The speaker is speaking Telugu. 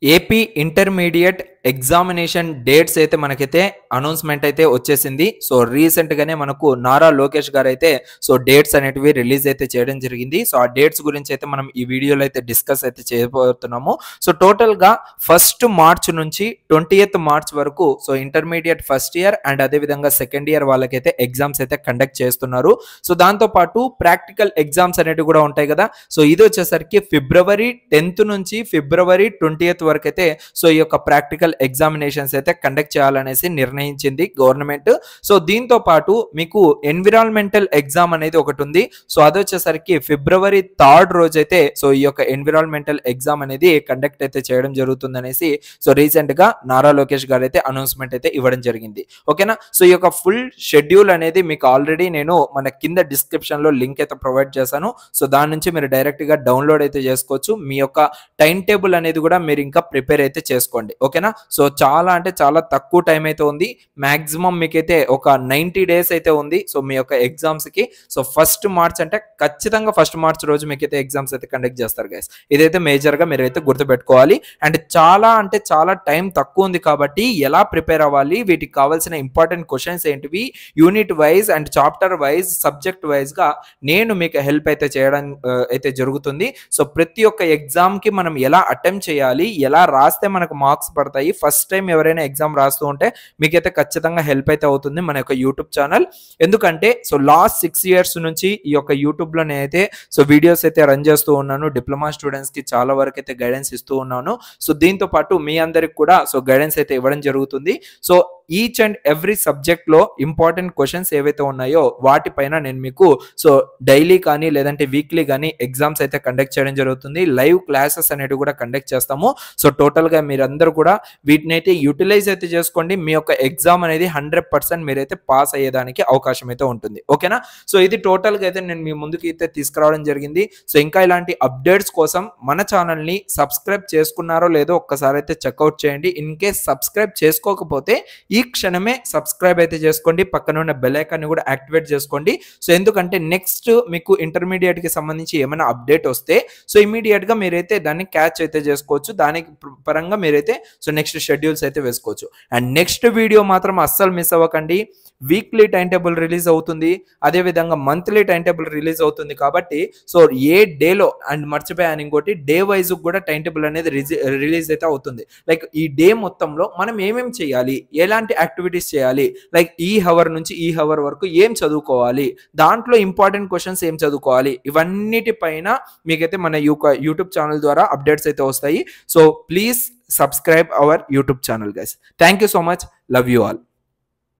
ఏపీ ఇంటర్మీడియట్ ఎగ్జామినేషన్ డేట్స్ అయితే మనకైతే అనౌన్స్మెంట్ అయితే వచ్చేసింది. సో రీసెంట్ గానే మనకు నారా లోకేష్ గారు అయితే సో డేట్స్ అనేటివి రిలీజ్ అయితే చేయడం జరిగింది. సో ఆ డేట్స్ గురించి అయితే మనం ఈ వీడియోలో అయితే డిస్కస్ అయితే చేయబోతున్నాము. సో టోటల్ గా 1 మార్చ్ నుంచి 20th మార్చ్ వరకు so intermediate first year and అదే విధంగా సెకండ్ ఇయర్ వాళ్ళకైతే ఎగ్జామ్స్ అయితే కండక్ట్ చేస్తున్నారు. సో దాంతో పాటు ప్రాక్టికల్ ఎగ్జామ్స్ అనేటివి కూడా ఉంటాయి కదా. సో ఇది వచ్చేసరికి ఫిబ్రవరి 10th నుంచి ఫిబ్రవరి 20th వరకు అయితే సో ఈ యొక్క ప్రాక్టికల్ ఎగ్జామినేషన్స్ అయితే కండక్ట్ చేయాలనేసి నిర్ణయించింది గవర్నమెంట్. సో దీంతో పాటు మీకు ఎన్విరాన్మెంటల్ ఎగ్జామ్ అనేది ఒకటి ఉంది. సో అది వచ్చేసరికి ఫిబ్రవరి 3rd రోజు అయితే సో ఈ యొక్క ఎన్విరాన్మెంటల్ ఎగ్జామ్ అనేది కండక్ట్ అయితే చేయడం జరుగుతుంది అనేసి సో రీసెంట్ గా నారా లోకేష్ గారు అయితే అనౌన్స్మెంట్ అయితే ఇవ్వడం జరిగింది. ఓకేనా. సో ఈ యొక్క ఫుల్ షెడ్యూల్ అనేది మీకు ఆల్రెడీ నేను మన కింద డిస్క్రిప్షన్ లో లింక్ అయితే ప్రొవైడ్ చేశాను. సో దాని నుంచి మీరు డైరెక్ట్ గా డౌన్లోడ్ అయితే చేసుకోవచ్చు. మీ యొక్క టైం టేబుల్ అనేది కూడా మీరు ఇంకా ప్రిపేర్ అయితే చేసుకోండి. ఓకేనా. సో చాలా అంటే చాలా తక్కువ టైం అయితే ఉంది. మాక్సిమం మీకైతే ఒక 90 days అయితే ఉంది. సో మీ యొక్క ఎగ్జామ్స్ కి సో 1 మార్చ్ అంటే ఖచ్చితంగా 1 మార్చ్ రోజు మీకైతే ఎగ్జామ్స్ అయితే కండక్ట్ చేస్తారు గైస్. ఇదైతే మేజర్ గా మీరు అయితే గుర్తుపెట్టుకోవాలి. అండ్ చాలా అంటే చాలా టైం తక్కువ ఉంది కాబట్టి ఎలా ప్రిపేర్ అవ్వాలి, వీటికి కావాల్సిన ఇంపార్టెంట్ క్వశ్చన్స్ ఏంటివి, unit wise and chapter wise subject wise గా నేను మీకు హెల్ప్ అయితే చేయడం అయితే జరుగుతుంది. సో ప్రతి ఒక్క ఎగ్జామ్ కి మనం ఎలా అటెంప్ట్ చేయాలి, ఎలా రాస్తే మనకు మార్క్స్ పడతాయి, ఫస్ట్ టైం ఎవరైనా ఎగ్జామ్ రాస్తూ ఉంటే మీకైతే ఖచ్చితంగా హెల్ప్ అయితే అవుతుంది మన యొక్క యూట్యూబ్ ఛానల్. ఎందుకంటే సో లాస్ట్ 6 years నుంచి ఈ యొక్క యూట్యూబ్ లో నేనైతే సో వీడియోస్ అయితే రన్ చేస్తూ ఉన్నాను. డిప్లొమా స్టూడెంట్స్ కి చాలా వరకు అయితే గైడెన్స్ ఇస్తూ ఉన్నాను. సో దీంతో పాటు మీ అందరికి కూడా సో గైడెన్స్ అయితే ఇవ్వడం జరుగుతుంది. So each and every subject లో ఇంపార్టెంట్ క్వశ్చన్స్ ఏవైతే ఉన్నాయో వాటిపైన నేను మీకు సో డైలీ కానీ లేదంటే వీక్లీ కానీ ఎగ్జామ్స్ అయితే కండక్ట్ చేయడం జరుగుతుంది. లైవ్ క్లాసెస్ అనేవి కూడా కండక్ట్ చేస్తాము. సో టోటల్ గా మీరందరూ కూడా వీటిని అయితే యూటిలైజ్ అయితే చేసుకోండి. మీ యొక్క ఎగ్జామ్ అనేది 100% మీరైతే పాస్ అయ్యేదానికి అవకాశం అయితే ఉంటుంది. ఓకేనా. సో ఇది టోటల్ గా అయితే నేను మీ ముందుకు అయితే తీసుకురావడం జరిగింది. సో ఇంకా ఇలాంటి అప్డేట్స్ కోసం మన ఛానల్ ని సబ్స్క్రైబ్ చేసుకున్నారో లేదో ఒక్కసారి అయితే చెక్అవుట్ చేయండి. ఇన్ కేస్ సబ్స్క్రైబ్ చేసుకోకపోతే ఈ క్షణమే సబ్స్క్రైబ్ అయితే చేసుకోండి. పక్కన ఉన్న బెల్ ఐకాన్ ని కూడా యాక్టివేట్ చేసుకోండి. సో ఎందుకంటే నెక్స్ట్ మీకు ఇంటర్మీడియట్ కి సంబంధించి ఏమైనా అప్డేట్ వస్తే సో ఇమీడియట్ గా మీరైతే దాన్ని క్యాచ్ అయితే చేసుకోవచ్చు. దానికి పరంగా మీరైతే సో నెక్స్ట్ షెడ్యూల్స్ అయితే వేసుకోవచ్చు. అండ్ నెక్స్ట్ వీడియో మాత్రం అస్సలు మిస్ అవ్వకండి. వీక్లీ టైం టేబుల్ రిలీజ్ అవుతుంది, అదే విధంగా మంత్లీ టైం టేబుల్ రిలీజ్ అవుతుంది. కాబట్టి సో ఏ డేలో అండ్ మర్చిపోయాను ఇంకోటి, డే వైజ్ కూడా టైం టేబుల్ అనేది రిలీజ్ అయితే అవుతుంది. లైక్ ఈ డే మొత్తంలో మనం ఏమేమి చేయాలి, ఎలాంటి యాక్టివిటీస్ చేయాలి, లైక్ ఈ హవర్ నుంచి ఈ హవర్ వరకు ఏం చదువుకోవాలి, దాంట్లో ఇంపార్టెంట్ క్వశ్చన్స్ ఏం చదువుకోవాలి, ఇవన్నిటిపైన మీకైతే మన యూట్యూబ్ ఛానల్ ద్వారా అప్డేట్స్ అయితే వస్తాయి. So please subscribe our YouTube channel guys. Thank you so much. Love you all.